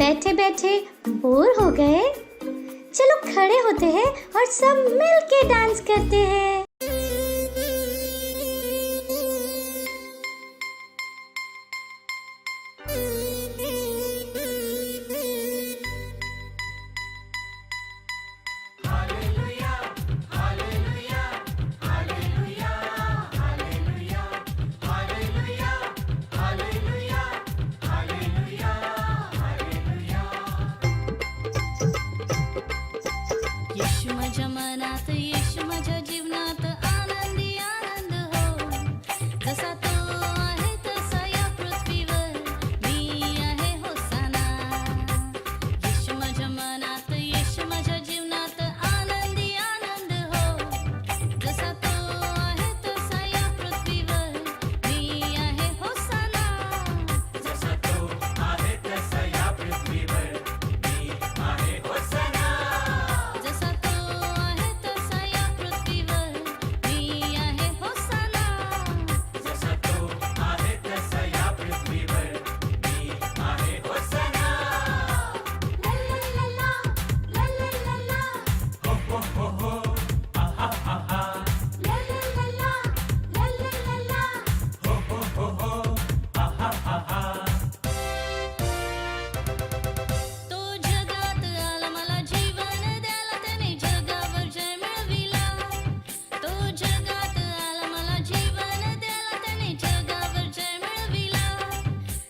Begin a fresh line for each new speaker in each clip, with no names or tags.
बैठे बैठे बोर हो गए? चलो खड़े होते हैं और सब मिल के डांस करते हैं।
येशू माझ्या मनात, येशू माझ्या जीवनात, आनंदी आनंद हो. जसा तो आहे तसा या पृथ्वीवर मी आहे होसाना. येशू माझ्या मनात, येशू माझ्या जीवनात, आनंदी आनंद हो. जसा तो आहे तसा या पृथ्वीवर मी आहे होसाना.
जसा तो आहे तसा या पृथ्वीवर मी आहे होसाना.
जसा तो आहे तसा या पृथ्वीवर मी आहे होसाना.
जसा तो आहे तसा या पृथ्वीवर मी आहे होसाना. हो हो हो हो, आहा आहा. हो हो हो हो, आहा आहा.
तो जगात आला मला जीवन द्यायला, त्याने जगावर जय मिळविला. तो जगात आला मला जीवन द्यायला, त्याने जगावर जय मिळविला.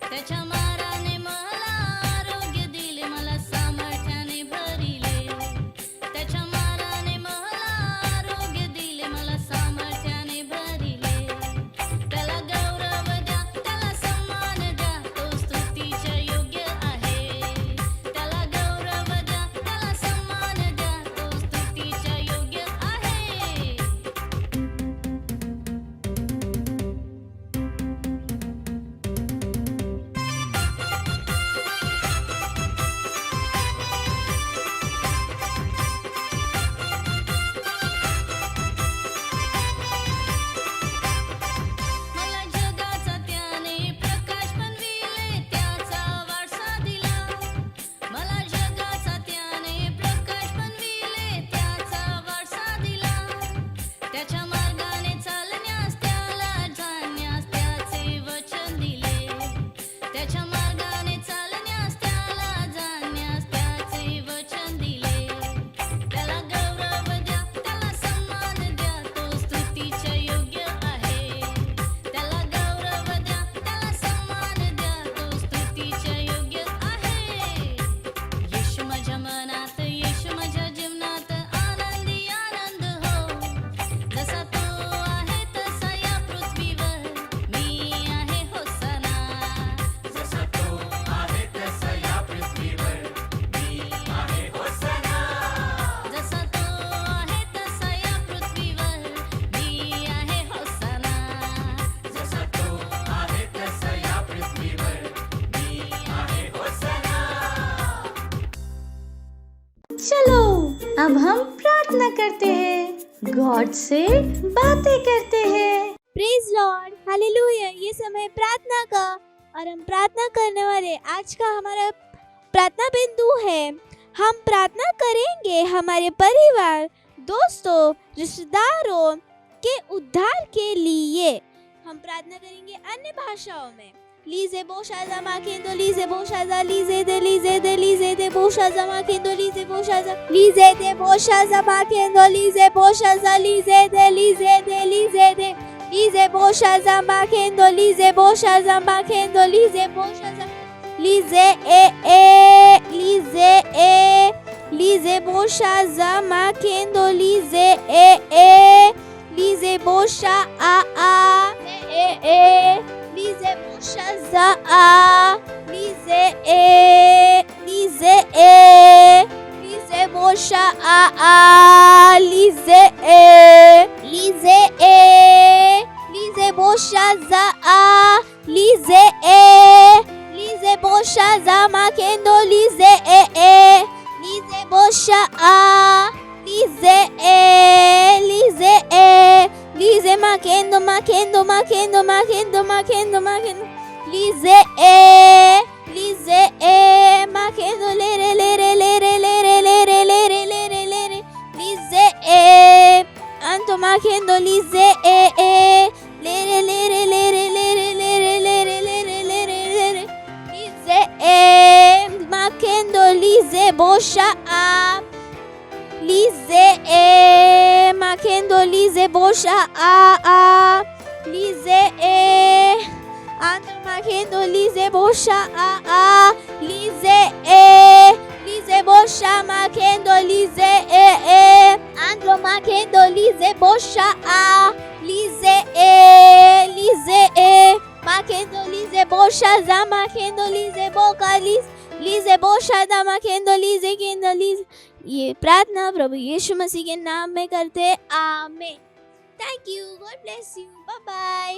त्याच्या माराने मला आरोग्य दिले, मला सामर्थ्याने भरिले. त्याच्या माराने मला आरोग्य दिले, मला सामर्थ्याने भरिले. त्याला गौरव द्या, त्याला सन्मान द्या, तो स्तुतीच्या योग्य आहे. त्याला गौरव द्या, त्याला सन्मान द्या, तो स्तुतीच्या योग्य आहे. मला जगाचा त्याने प्रकाश बनविले, त्याचा वारसा दिला. मला जगाचा त्याने प्रकाश बनविले, त्याचा वारसा दिला. त्याच्या मार्गाने चालण्यास, त्याला जाण्यास त्याचे वचन दिले. त्याच्या मार्गाने चालण्यास, त्याला जाण्यास त्याचे वचन दिले. त्याला गौरव द्या, त्याला सन्मान द्या, तो स्तुतीच्या योग्य आहे. त्याला गौरव द्या, त्याला सन्मान द्या, तो स्तुतीच्या योग्य आहे. येशू माझ्या मनात, येशू माझ्या जीवनात, आनंदी आनंद हो. जसा तो आहे तसा या पृथ्वीवर मी आहे होसाना.
जसा तो आहे तसा या पृथ्वीवर मी आहे होसाना.
जसा तो आहे तसा या पृथ्वीवर मी आहे होसाना.
जसा तो आहे तसा या पृथ्वीवर मी आहे होसाना.
चलो अब हम प्रार्थना करते हैं, गॉड से बातें करते हैं।
Praise Lord, hallelujah. ये समय प्रार्थना का और हम प्रार्थना करने वाले आज का हमारा प्रार्थना बिंदु है। हम प्रार्थना करेंगे हमारे परिवार, दोस्तों, रिश्तेदारों के उद्धार के लिए। हम प्रार्थना करेंगे अन्य भाषाओं में। लीजे बोशाजा माकेंदो लीजे बोशाजा लीजे दे बोशाजा माकेंदो लीजे बोशाजा लीजे दे बोशाजा माकेंदो लीजे बोशाजा लीजे दे लीजे बोशाजा माकेंदो लीजे बोशाजा माकेंदो लीजे बोशाजा लीजे लीजे बोशाजा माकेंदो लीजे बोशा Lize boshaza lize lize bosha lize lize boshaza lize lize boshaza makendo lize lize bosha lize lize makendo lize makendo lere lere lere lere lere lere lere lere lize e anto makendo lize e lere lere lere lere lere lere lere lere lere lize e makendo lize bosha a lize e makendo lize bosha a lize e anto makendo lize bosha a lize e lize bosha makendo lize e anto makendo lize bosha a lize e makendo lize bosha za makendo lize boka lize bosha da makendo lize kendo lize. ये प्रार्थना प्रभु यीशु मसीह के नाम में करते हैं, आमीन। Thank you, God bless you, bye bye.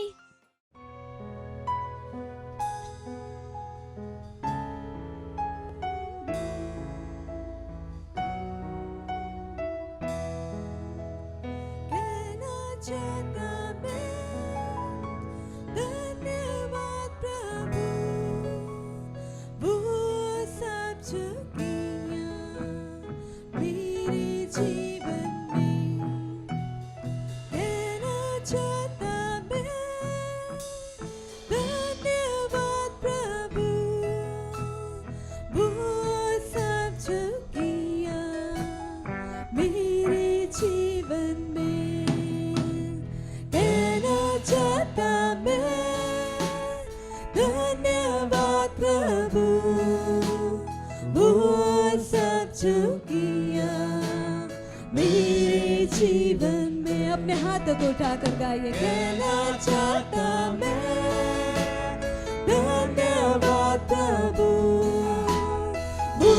धन्यवाद प्रभु, वो सब जो किया मेरे जीवन में। कहना चाहता मैं, धन्यवाद प्रभु, वो सब जो किया मेरे जीवन में। कहना चाहता मैं, धन्यवाद प्रभु, वो सब जो किया मेरे जीवन में। अपने हाथों को उठाकर गाइए। कहना चाहता मैं, धन्यवाद प्रभु, वो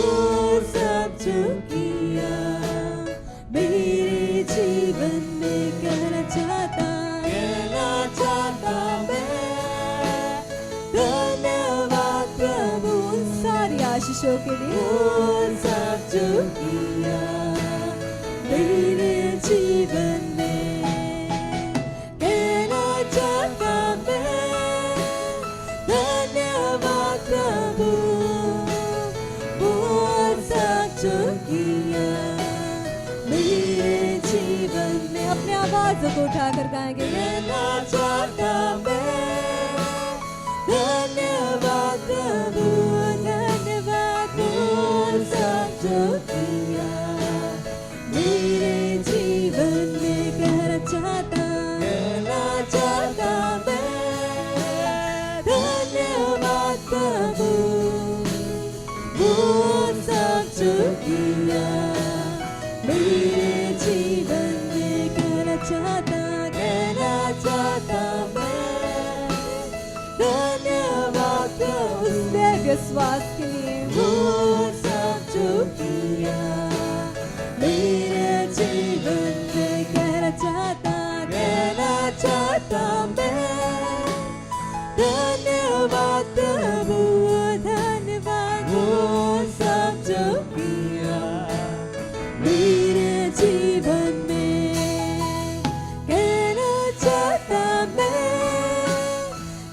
सब जो किया मेरे जीवन में। कहना चाहता मैं, धन्यवाद प्रभु, उन सारी आशीषों के लिए। वो सब जो किया मेरे जीवन में। कहना चाहता मैं, धन्यवाद प्रभु, वो सब जो किया मेरे जीवन में। अपने आवाज़ों को उठाकर गाएंगे। कहना चाहता मैं, धन्यवाद प्रभु, धन्यवाद वो सब जो किया मेरे जीवन में। कहना चाहता मैं, धन्यवाद प्रभु, वो सब जो किया मेरे जीवन में। कहना चाहता मैं, धन्यवाद प्रभु, उस विश्वास के लिए। वो सब जो किया मेरे जीवन में। कहना चाहता मैं, धन्यवाद प्रभु, धन्यवाद वो सब जो किया मेरे जीवन में। कहना चाहता मैं,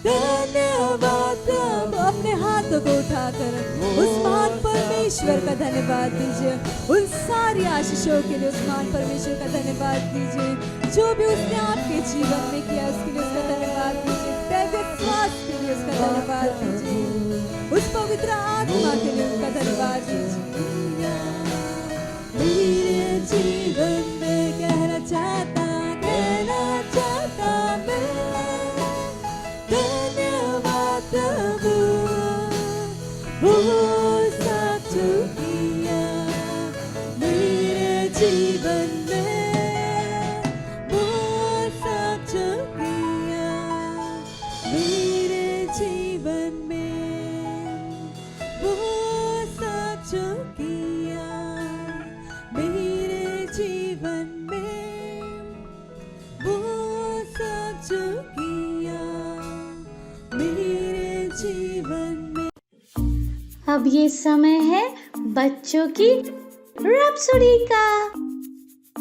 धन्यवाद प्रभु। अपने हाथों को उठाकर उस महान परमेश्वर का धन्यवाद दीजिए। उन सारी आशीषों के लिए उस महान परमेश्वर का धन्यवाद दीजिए। जो भी उसने आपके जीवन में किया उसके लिए उसका धन्यवाद दीजिए। विश्वास के लिए उसका धन्यवाद दीजिए। उस पवित्र आत्मा के लिए उसका धन्यवाद दीजिए। मेरे जीवन में कहना चाहता मैं, धन्यवाद प्रभु, वो सब जो किया मेरे जीवन में। वो सब जो किया मेरे जीवन में। वो सब जो किया मेरे जीवन में। वो सब जो किया मेरे जीवन में।
अब ये समय है बच्चों की रैप्सोडी का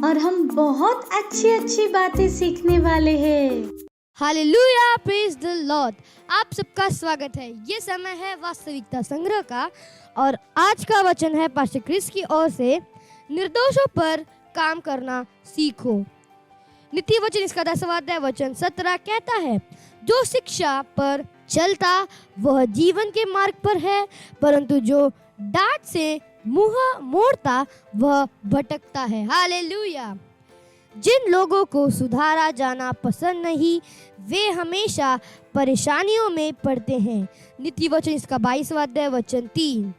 और हम बहुत अच्छी अच्छी बातें सीखने वाले हैं।
Hallelujah, praise the Lord. आप सबका स्वागत है। ये समय है वास्तविकता संग्रह का और आज का वचन है पास्टर क्रिस की ओर से, निर्दोषों पर काम करना सीखो। नीति वचन इसका 10वां अध्याय वचन 17 कहता है, जो शिक्षा पर चलता वह जीवन के मार्ग पर है, परंतु जो डांट से मुंह मोड़ता वह भटकता है। हालेलुया। जिन लोगों को सुधारा जाना पसंद नहीं, वे हमेशा परेशानियों में पड़ते हैं। नीति वचन इसका 22वां अध्याय वचन 3।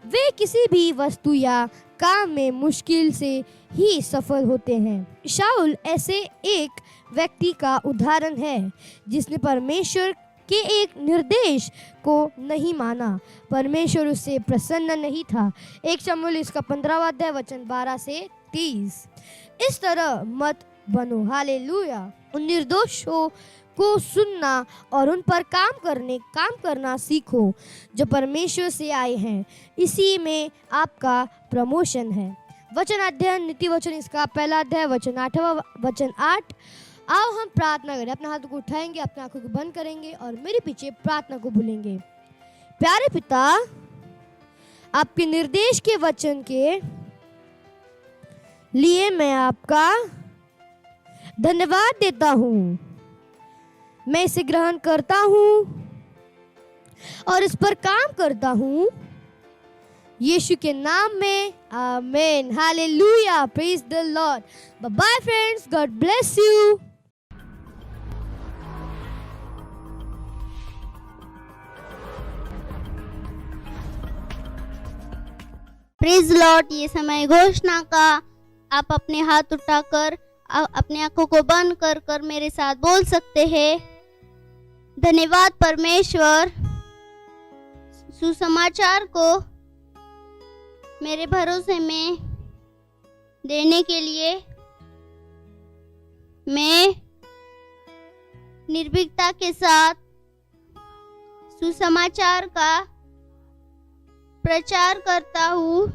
वे किसी भी वस्तु या काम में मुश्किल से ही सफल होते हैं। शाऊल ऐसे एक व्यक्ति का उदाहरण है जिसने परमेश्वर के एक निर्देश को नहीं माना। परमेश्वर उससे प्रसन्न नहीं था। 1 शमूएल इसका 15वां अध्याय वचन 12 से 30। इस तरह मत बनो। हालेलुया। उन निर्दोषों को सुनना और उन पर काम करना सीखो जो परमेश्वर से आए हैं। इसी में आपका प्रमोशन है। वचन अध्ययन नीति वचन इसका पहला अध्याय वचन 8वां वचन 8। आओ हम प्रार्थना करें। अपने हाथों को उठाएंगे, अपनी आंखों को बंद करेंगे और मेरे पीछे प्रार्थना को बोलेंगे। प्यारे पिता, आपके निर्देश के वचन के लिए मैं आपका धन्यवाद देता हूँ। मैं इसे ग्रहण करता हूँ और इस पर काम करता हूँ, यीशु के नाम में, आमीन। Hallelujah, praise the lord. Bye bye friends, God bless you.
Praise lord. ये समय घोषणा का, आप अपने हाथ उठाकर अपनी आंखों को बंद कर कर मेरे साथ बोल सकते हैं। धन्यवाद परमेश्वर, सुसमाचार को मेरे भरोसे में देने के लिए मैं निर्भीकता के साथ सुसमाचार का प्रचार करता हूँ।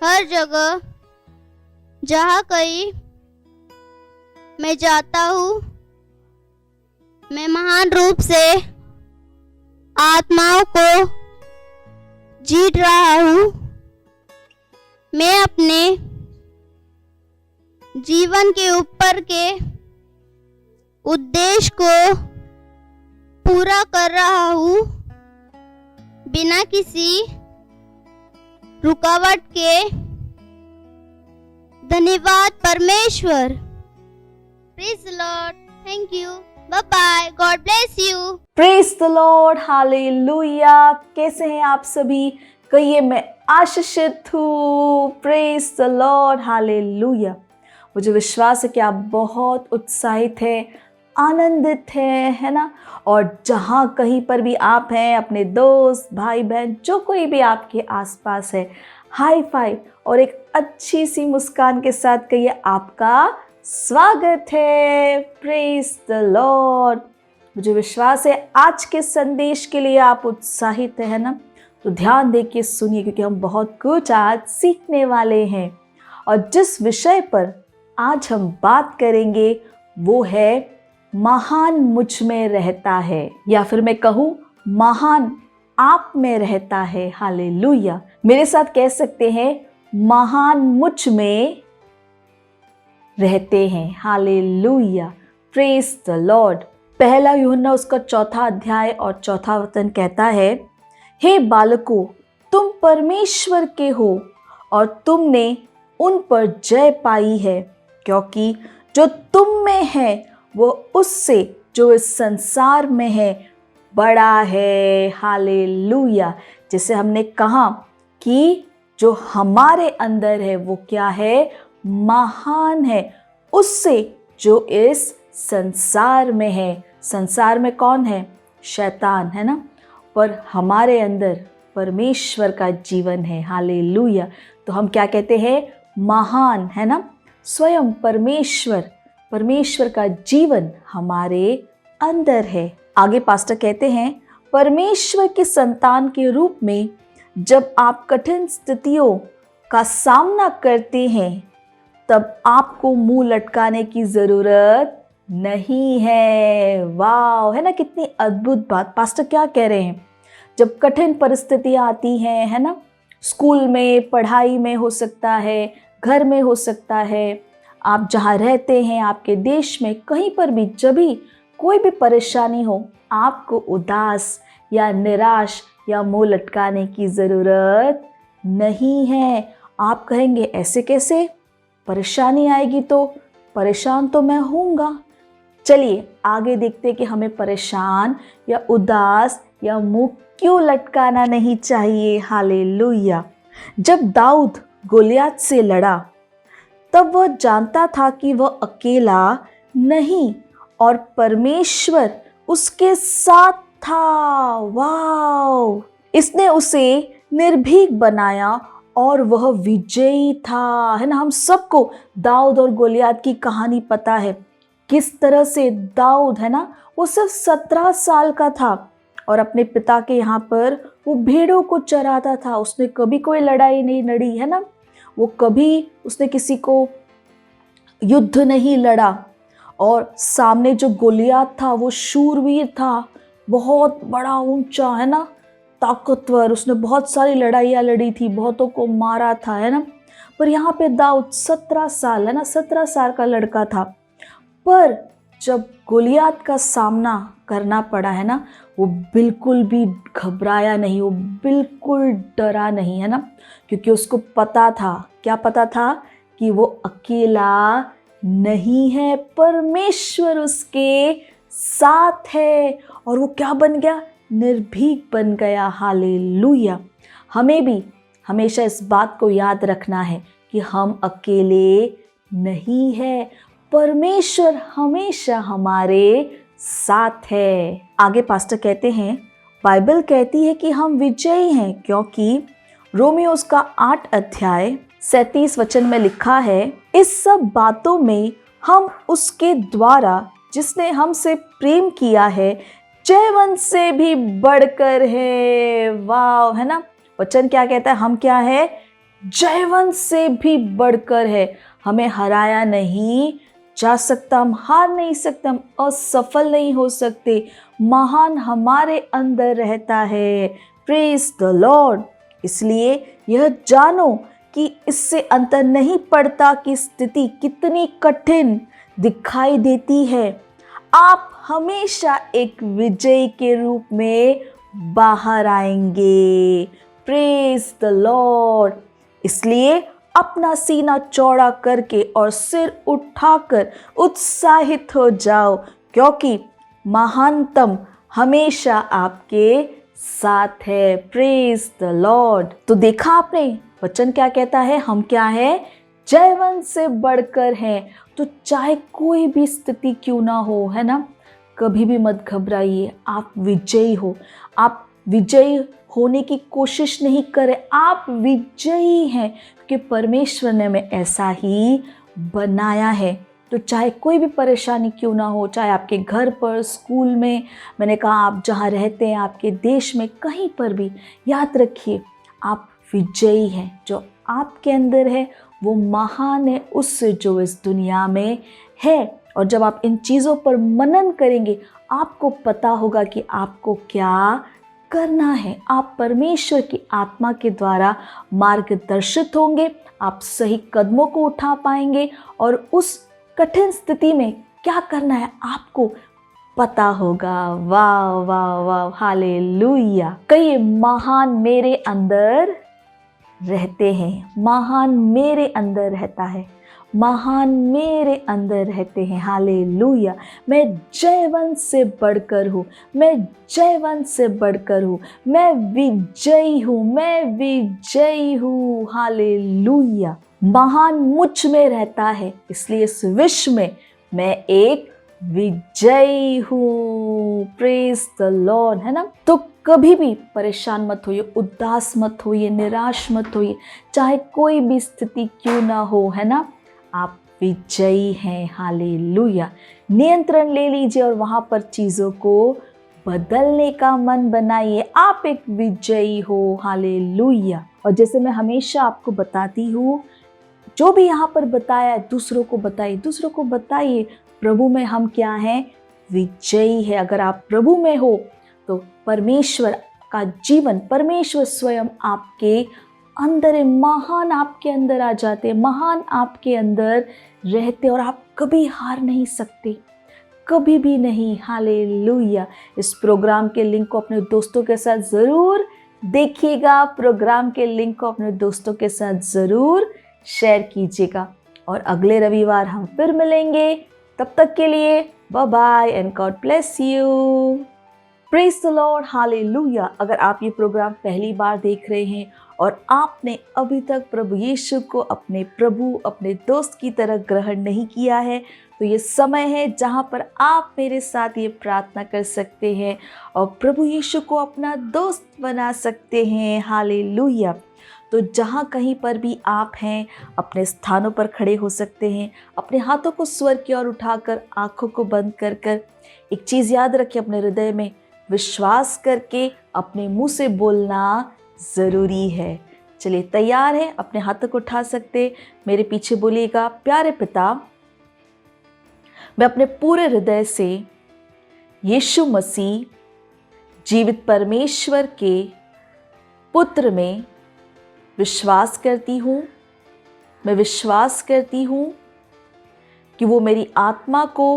हर जगह जहाँ कहीं मैं जाता हूँ, मैं महान रूप से आत्माओं को जीत रहा हूँ। मैं अपने जीवन के ऊपर के उद्देश्य को पूरा कर रहा हूँ बिना किसी रुकावट के। धन्यवाद परमेश्वर। Praise the lord. Thank you. Bye bye. God bless you.
Praise the Lord. Hallelujah. कैसे हैं आप सभी? कहिए, मैं आशीषित हूँ। Praise the Lord. हालेलुया। मुझे विश्वास है कि आप बहुत उत्साहित हैं, आनंदित हैं, है ना? और जहाँ कहीं पर भी आप हैं, अपने दोस्त, भाई बहन, जो कोई भी आपके आसपास है, हाई फाइव और एक अच्छी सी मुस्कान के साथ कहिए, आपका स्वागत है। Praise the Lord. मुझे विश्वास है आज के संदेश के लिए आप उत्साहित है ना? तो ध्यान दे के सुनिए, क्योंकि हम बहुत कुछ आज सीखने वाले हैं। और जिस विषय पर आज हम बात करेंगे वो है महान मुझ में रहता है, या फिर मैं कहूँ महान आप में रहता है। हालेलुया। मेरे साथ कह सकते हैं, महान मुझ में रहते हैं। हालेलुया। Praise the Lord. पहला यूहन्ना उसका 4वां अध्याय और 4वां वचन कहता है, हे बालकों, तुम परमेश्वर के हो और तुमने उन पर जय पाई है, क्योंकि जो तुम में है वो उससे जो इस संसार में है बड़ा है। हालेलुया। जैसे हमने कहा कि जो हमारे अंदर है वो क्या है? महान है उससे जो इस संसार में है। संसार में कौन है? शैतान, है ना? पर हमारे अंदर परमेश्वर का जीवन है। हालेलुया। तो हम क्या कहते हैं? महान, है ना? स्वयं परमेश्वर का जीवन हमारे अंदर है। आगे पास्टर कहते हैं, परमेश्वर के संतान के रूप में जब आप कठिन स्थितियों का सामना करते हैं तब आपको मुंह लटकाने की ज़रूरत नहीं है। वाह, है ना, कितनी अद्भुत बात। पास्टर क्या कह रहे हैं? जब कठिन परिस्थितियां आती हैं, है ना, स्कूल में, पढ़ाई में हो सकता है, घर में हो सकता है, आप जहाँ रहते हैं, आपके देश में, कहीं पर भी जब भी कोई भी परेशानी हो, आपको उदास या निराश या मुंह लटकाने की ज़रूरत नहीं है। आप कहेंगे ऐसे कैसे, परेशानी आएगी तो परेशान तो मैं होऊंगा। चलिए आगे देखते कि हमें परेशान या उदास या मुंह क्यों लटकाना नहीं चाहिए। हालेलुया। जब दाऊद गोलियत से लड़ा तब वह जानता था कि वह अकेला नहीं और परमेश्वर उसके साथ था। वाव, इसने उसे निर्भीक बनाया और वह विजयी था। है ना, हम सबको दाऊद और गोलियत की कहानी पता है, किस तरह से दाऊद, है ना, वो सिर्फ 17 साल का था और अपने पिता के यहाँ पर वो भेड़ों को चराता था। उसने कभी कोई लड़ाई नहीं लड़ी, है ना, वो कभी उसने किसी को युद्ध नहीं लड़ा। और सामने जो गोलियत था वो शूरवीर था, बहुत बड़ा, ऊंचा, है ना, ताकतवर। उसने बहुत सारी लड़ाइयाँ लड़ी थी, बहुतों को मारा था, है ना। पर यहाँ पे दाऊद 17 साल, है ना, 17 साल का लड़का था। पर जब गोलियत का सामना करना पड़ा, है ना, वो बिल्कुल भी घबराया नहीं, वो बिल्कुल डरा नहीं, है ना, क्योंकि उसको पता था, क्या पता था, कि वो अकेला नहीं है, परमेश्वर उसके साथ है। और वो क्या बन गया? निर्भीक बन गया। हालेलुया। हमें भी हमेशा इस बात को याद रखना है कि हम अकेले नहीं है, परमेश्वर हमेशा हमारे साथ है। आगे पास्टर कहते हैं, बाइबल कहती है कि हम विजयी हैं, क्योंकि रोमियो उसका 8 अध्याय 37 वचन में लिखा है, इस सब बातों में हम उसके द्वारा जिसने हमसे प्रेम किया है जयवंत से भी बढ़कर है। वाह, है ना, वचन क्या कहता है? हम क्या है? जयवंत से भी बढ़कर है। हमें हराया नहीं जा सकता, हम हार नहीं सकते, हम असफल नहीं हो सकते। महान हमारे अंदर रहता है। Praise the Lord. इसलिए यह जानो कि इससे अंतर नहीं पड़ता कि स्थिति कितनी कठिन दिखाई देती है, आप हमेशा एक विजयी के रूप में बाहर आएंगे। Praise the Lord. इसलिए अपना सीना चौड़ा करके और सिर उठाकर उत्साहित हो जाओ, क्योंकि महानतम हमेशा आपके साथ है। Praise the Lord. तो देखा आपने, वचन क्या कहता है? हम क्या है? जयवंत से बढ़कर हैं। तो चाहे कोई भी स्थिति क्यों ना हो, है ना, कभी भी मत घबराइए। आप विजयी हो। आप विजयी होने की कोशिश नहीं करें, आप विजयी हैं, क्योंकि परमेश्वर ने हमें ऐसा ही बनाया है। तो चाहे कोई भी परेशानी क्यों ना हो, चाहे आपके घर पर, स्कूल में, मैंने कहा आप जहाँ रहते हैं, आपके देश में, कहीं पर भी, याद रखिए आप विजयी हैं। जो आपके अंदर है वो महान है उससे जो इस दुनिया में है। और जब आप इन चीज़ों पर मनन करेंगे, आपको पता होगा कि आपको क्या करना है। आप परमेश्वर की आत्मा के द्वारा मार्गदर्शित होंगे, आप सही कदमों को उठा पाएंगे और उस कठिन स्थिति में क्या करना है आपको पता होगा। वाह वाह वाह, हालेलुया। कहिए, महान मेरे अंदर रहते हैं, महान मेरे अंदर रहता है, महान मेरे अंदर रहते हैं। हालेलुया। मैं जयवंत से बढ़कर हूँ, मैं जयवंत से बढ़कर हूँ, मैं विजयी हूँ, मैं विजयी हूँ। हालेलुया। महान मुझ में रहता है, इसलिए इस विश्व में मैं एक विजयी हूँ। प्रेज द लॉर्ड, है ना। तो कभी भी परेशान मत होइए, उदास मत होइए, निराश मत होइए, चाहे कोई भी स्थिति क्यों ना हो, है ना, आप विजयी हैं। हालेलुया। नियंत्रण ले लीजिए और वहाँ पर चीज़ों को बदलने का मन बनाइए। आप एक विजयी हो। हालेलुया। और जैसे मैं हमेशा आपको बताती हूँ, जो भी यहाँ पर बताया दूसरों को बताइए, दूसरों को बताइए। प्रभु में हम क्या हैं? विजयी है। अगर आप प्रभु में हो तो परमेश्वर का जीवन, परमेश्वर स्वयं आपके अंदर है, महान आपके अंदर आ जाते हैं, महान आपके अंदर रहते और आप कभी हार नहीं सकते, कभी भी नहीं। हालेलुया। इस प्रोग्राम के लिंक को अपने दोस्तों के साथ ज़रूर देखिएगा, प्रोग्राम के लिंक को अपने दोस्तों के साथ ज़रूर शेयर कीजिएगा और अगले रविवार हम फिर मिलेंगे। तब तक के लिए bye bye and God bless you. Praise the Lord, hallelujah. अगर आप ये प्रोग्राम पहली बार देख रहे हैं और आपने अभी तक प्रभु यीशु को अपने प्रभु, अपने दोस्त की तरह ग्रहण नहीं किया है, तो ये समय है जहाँ पर आप मेरे साथ ये प्रार्थना कर सकते हैं और प्रभु यीशु को अपना दोस्त बना सकते हैं। हालेलुया। तो जहाँ कहीं पर भी आप हैं, अपने स्थानों पर खड़े हो सकते हैं, अपने हाथों को स्वर्ग की ओर उठाकर, आँखों को बंद कर कर एक चीज़ याद रखिए, अपने हृदय में विश्वास करके अपने मुंह से बोलना ज़रूरी है। चलिए तैयार हैं? अपने हाथों को उठा सकते, मेरे पीछे बोलिएगा, प्यारे पिता, मैं अपने पूरे हृदय से यीशु मसीह जीवित परमेश्वर के पुत्र में विश्वास करती हूँ। मैं विश्वास करती हूँ कि वो मेरी आत्मा को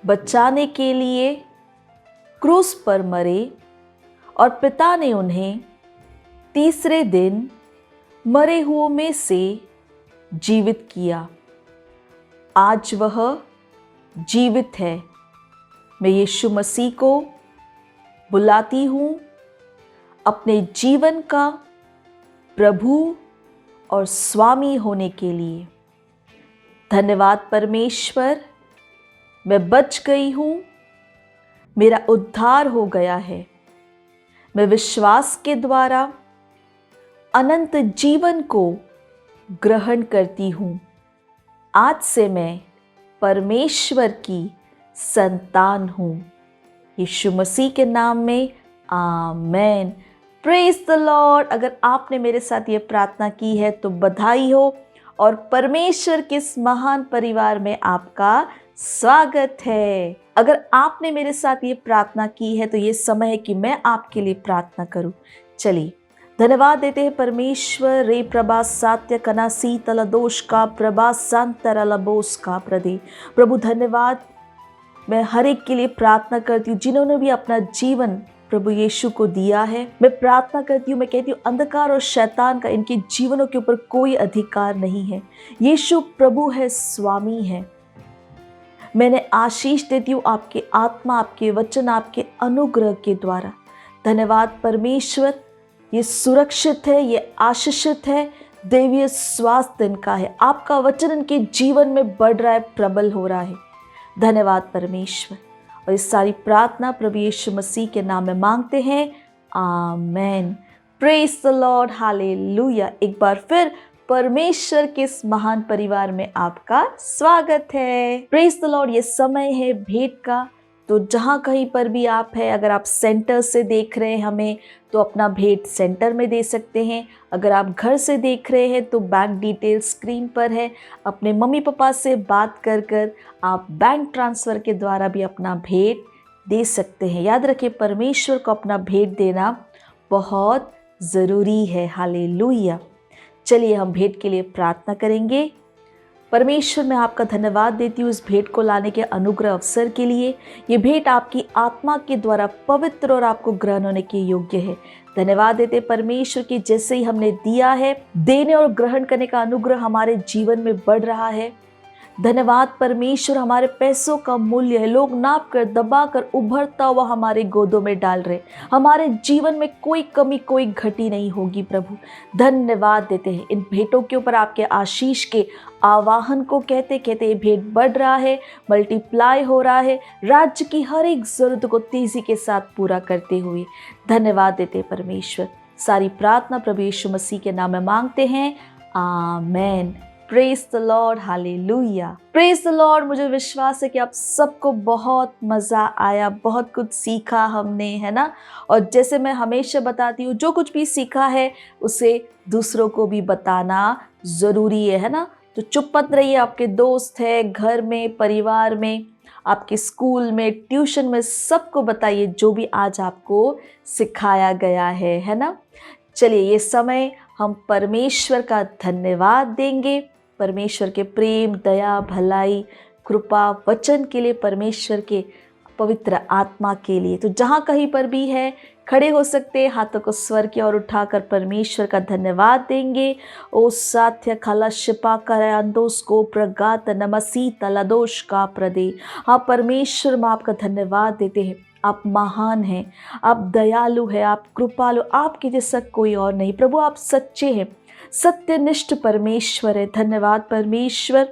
बचाने के लिए क्रूस पर मरे और पिता ने उन्हें तीसरे दिन मरे हुओं में से जीवित किया। आज वह जीवित है। मैं यीशु मसीह को बुलाती हूँ अपने जीवन का प्रभु और स्वामी होने के लिए। धन्यवाद परमेश्वर, मैं बच गई हूँ, मेरा उद्धार हो गया है। मैं विश्वास के द्वारा अनंत जीवन को ग्रहण करती हूँ। आज से मैं परमेश्वर की संतान हूँ। यीशु मसीह के नाम में आमेन। Praise the Lord. अगर आपने मेरे साथ ये प्रार्थना की है तो बधाई हो और परमेश्वर के इस महान परिवार में आपका स्वागत है। अगर आपने मेरे साथ ये प्रार्थना की है तो ये समय है कि मैं आपके लिए प्रार्थना करूं। चलिए धन्यवाद देते हैं परमेश्वर। रे प्रभा सात्य कना शीतल दोष का प्रभा संतर लबोस का प्रदे। प्रभु धन्यवाद, मैं हर एक के लिए प्रार्थना करती हूँ जिन्होंने भी अपना जीवन प्रभु यीशु को दिया है। मैं प्रार्थना करती हूँ, मैं कहती हूँ अंधकार और शैतान का इनके जीवनों के ऊपर कोई अधिकार नहीं है। यीशु प्रभु है, स्वामी है। मैंने आशीष देती हूँ आपके आत्मा, आपके वचन, आपके अनुग्रह के द्वारा। धन्यवाद परमेश्वर, ये सुरक्षित है, ये आशीषित है, दैवीय स्वास्थ्य इनका है। आपका वचन इनके जीवन में बढ़ रहा है, प्रबल हो रहा है। धन्यवाद परमेश्वर। और इस सारी प्रार्थना प्रभु यीशु मसीह के नाम में मांगते हैं, आमेन। प्रेज द लॉर्ड, हालेलुया। एक बार फिर परमेश्वर के इस महान परिवार में आपका स्वागत है। Praise the Lord. ये समय है भेंट का, तो जहाँ कहीं पर भी आप हैं, अगर आप सेंटर से देख रहे हैं हमें तो अपना भेंट सेंटर में दे सकते हैं। अगर आप घर से देख रहे हैं तो बैंक डिटेल स्क्रीन पर है। अपने मम्मी पापा से बात कर कर आप बैंक ट्रांसफ़र के द्वारा भी अपना भेंट दे सकते हैं। याद रखिए परमेश्वर को अपना भेंट देना बहुत ज़रूरी है। हालेलुया। चलिए हम भेंट के लिए प्रार्थना करेंगे। परमेश्वर, मैं आपका धन्यवाद देती हूँ इस भेंट को लाने के अनुग्रह अवसर के लिए। ये भेंट आपकी आत्मा के द्वारा पवित्र और आपको ग्रहण होने के योग्य है। धन्यवाद देते परमेश्वर की जैसे ही हमने दिया है, देने और ग्रहण करने का अनुग्रह हमारे जीवन में बढ़ रहा है। धन्यवाद परमेश्वर, हमारे पैसों का मूल्य है लोग नाप कर, दबा कर, उभरता हुआ हमारे गोदों में डाल रहे। हमारे जीवन में कोई कमी, कोई घटी नहीं होगी। प्रभु धन्यवाद देते हैं इन भेंटों के ऊपर आपके आशीष के आवाहन को कहते कहते ये भेंट बढ़ रहा है, मल्टीप्लाई हो रहा है, राज्य की हर एक ज़रूरत को तेज़ी के साथ पूरा करते हुए। धन्यवाद देते परमेश्वर। सारी प्रार्थना प्रभु यीशु मसीह के नाम में मांगते हैं, आमेन। प्रेज द लॉर्ड, हालेलुया। Praise the Lord. मुझे विश्वास है कि आप सबको बहुत मज़ा आया, बहुत कुछ सीखा हमने, है ना। और जैसे मैं हमेशा बताती हूँ, जो कुछ भी सीखा है उसे दूसरों को भी बताना ज़रूरी है ना। तो चुप मत रहिए। आपके दोस्त है, घर में, परिवार में, आपके स्कूल में, ट्यूशन में, सबको बताइए जो भी आज आपको सिखाया गया है ना। चलिए ये समय हम परमेश्वर का धन्यवाद देंगे, परमेश्वर के प्रेम, दया, भलाई, कृपा, वचन के लिए, परमेश्वर के पवित्र आत्मा के लिए। तो जहाँ कहीं पर भी है खड़े हो सकते हैं, हाथों को स्वर की ओर उठाकर परमेश्वर का धन्यवाद देंगे। ओ साथ्य खला शिपा करंदोस को प्रगात नमसी तलदोष का प्रदे। हाँ परमेश्वर, मैं आपका धन्यवाद देते हैं। आप महान हैं, आप दयालु हैं, आप कृपालु, आपके जैसा कोई और नहीं। प्रभु आप सच्चे हैं, सत्यनिष्ठ परमेश्वर है। धन्यवाद परमेश्वर।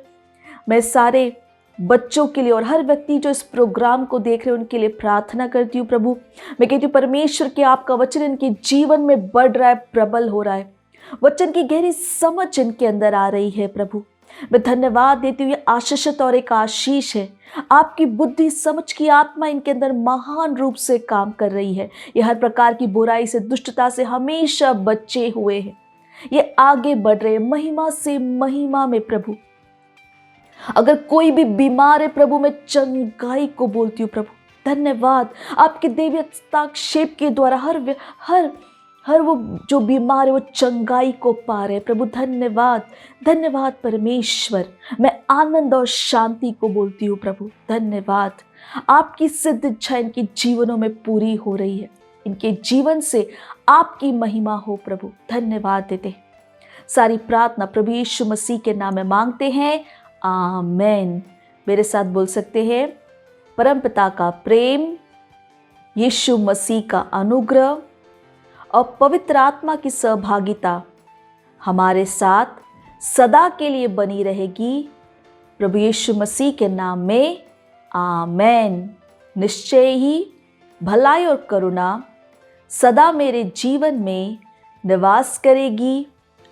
मैं सारे बच्चों के लिए और हर व्यक्ति जो इस प्रोग्राम को देख रहे हैं उनके लिए प्रार्थना करती हूँ प्रभु। मैं कहती हूँ परमेश्वर कि आपका वचन इनके जीवन में बढ़ रहा है, प्रबल हो रहा है, वचन की गहरी समझ इनके अंदर आ रही है प्रभु। मैं धन्यवाद देती हूँ, ये आशीषित और एक आशीष है। आपकी बुद्धि समझ की आत्मा इनके अंदर महान रूप से काम कर रही है। ये हर प्रकार की बुराई से, दुष्टता से हमेशा बचे हुए हैं। ये आगे बढ़ रहे हैं महिमा से महिमा में प्रभु। अगर कोई भी बीमार है प्रभु, मैं चंगाई को बोलती हूँ प्रभु। धन्यवाद, आपके दैवीय हस्तक्षेप के द्वारा हर वो जो बीमार है वो चंगाई को पा रहे हैं प्रभु। धन्यवाद, धन्यवाद परमेश्वर। मैं आनंद और शांति को बोलती हूँ प्रभु। धन्यवाद, आपकी सिद्ध इच्छा इनके जीवनों में पूरी हो रही है। इनके जीवन से आपकी महिमा हो प्रभु। धन्यवाद देते हैं। सारी प्रार्थना प्रभु यीशु मसीह के नाम में मांगते हैं, आमेन। मेरे साथ बोल सकते हैं, परमपिता का प्रेम, यीशु मसीह का अनुग्रह और पवित्र आत्मा की सहभागिता हमारे साथ सदा के लिए बनी रहेगी प्रभु यीशु मसीह के नाम में, आमेन। निश्चय ही भलाई और करुणा सदा मेरे जीवन में निवास करेगी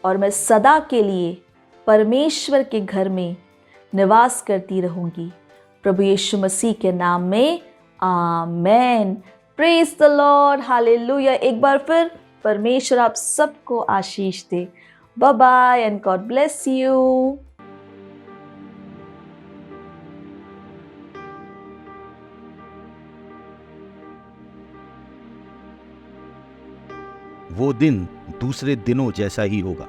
और मैं सदा के लिए परमेश्वर के घर में निवास करती रहूंगी प्रभु यीशु मसीह के नाम में, आमेन। प्रेज द लॉर्ड, हालेलुया। एक बार फिर परमेश्वर आप सबको आशीष दे। Bye bye and God bless you.
वो दिन दूसरे दिनों जैसा ही होगा।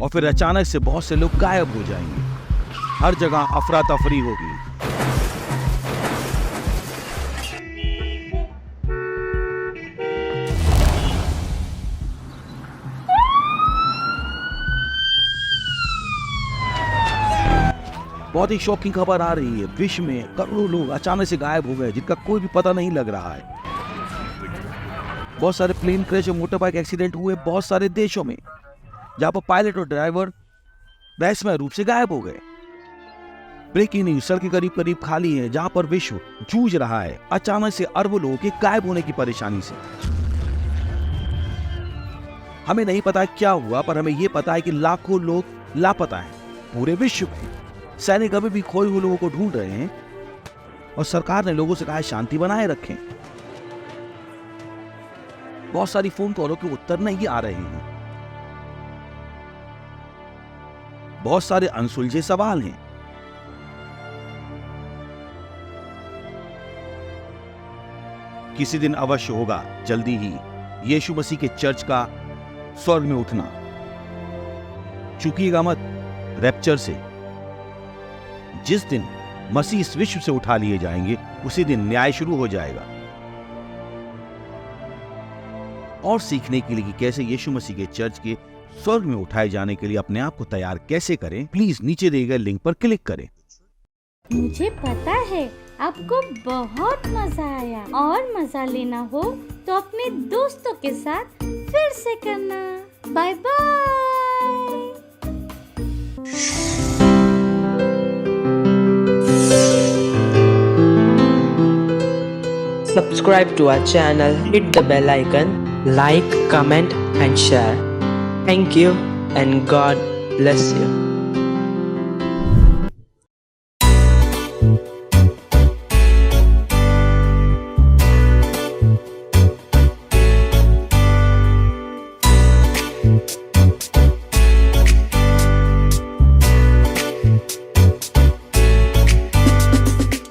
और फिर अचानक से बहुत से लोग गायब हो जाएंगे। हर जगह अफरा तफरी होगी। बहुत ही शॉकिंग खबर आ रही है। विश्व में करोड़ों लोग अचानक से गायब हो गए जिनका कोई भी पता नहीं लग रहा है। बहुत सारे प्लेन क्रैश और मोटर बाइक एक्सीडेंट हुए बहुत सारे देशों में, जहां पर पायलट और ड्राइवर रहस्यमय रूप से गायब हो गए। ब्रेकिंग न्यूज, सड़कें करीब करीब खाली हैं जहां पर विश्व जूझ रहा है अचानक से अरबों लोगों के गायब होने की परेशानी से। हमें नहीं पता क्या हुआ, पर हमें यह पता है कि लाखों लोग लापता हैं पूरे विश्व में। सैनिक अभी भी खोए हुए लोगों को ढूंढ रहे हैं और सरकार ने लोगों से कहा शांति बनाए रखें। बहुत सारी फोन कॉलों के उत्तर नहीं आ रहे हैं। बहुत सारे अनसुलझे सवाल हैं। किसी दिन अवश्य होगा जल्दी ही यीशु मसीह के चर्च का स्वर्ग में उठना। चूकिएगा मत रैप्चर से। जिस दिन मसीह इस विश्व से उठा लिए जाएंगे उसी दिन न्याय शुरू हो जाएगा। और सीखने के लिए कि कैसे यीशु मसीह के चर्च के स्वर्ग में उठाए जाने के लिए अपने आप को तैयार कैसे करें, प्लीज नीचे दिए गए लिंक पर क्लिक करें।
मुझे पता है आपको बहुत मजा आया, और मजा लेना हो तो अपने दोस्तों के साथ फिर से करना। Bye bye.
Subscribe to our channel, hit the bell icon, like, comment and share. Thank you. and God bless you.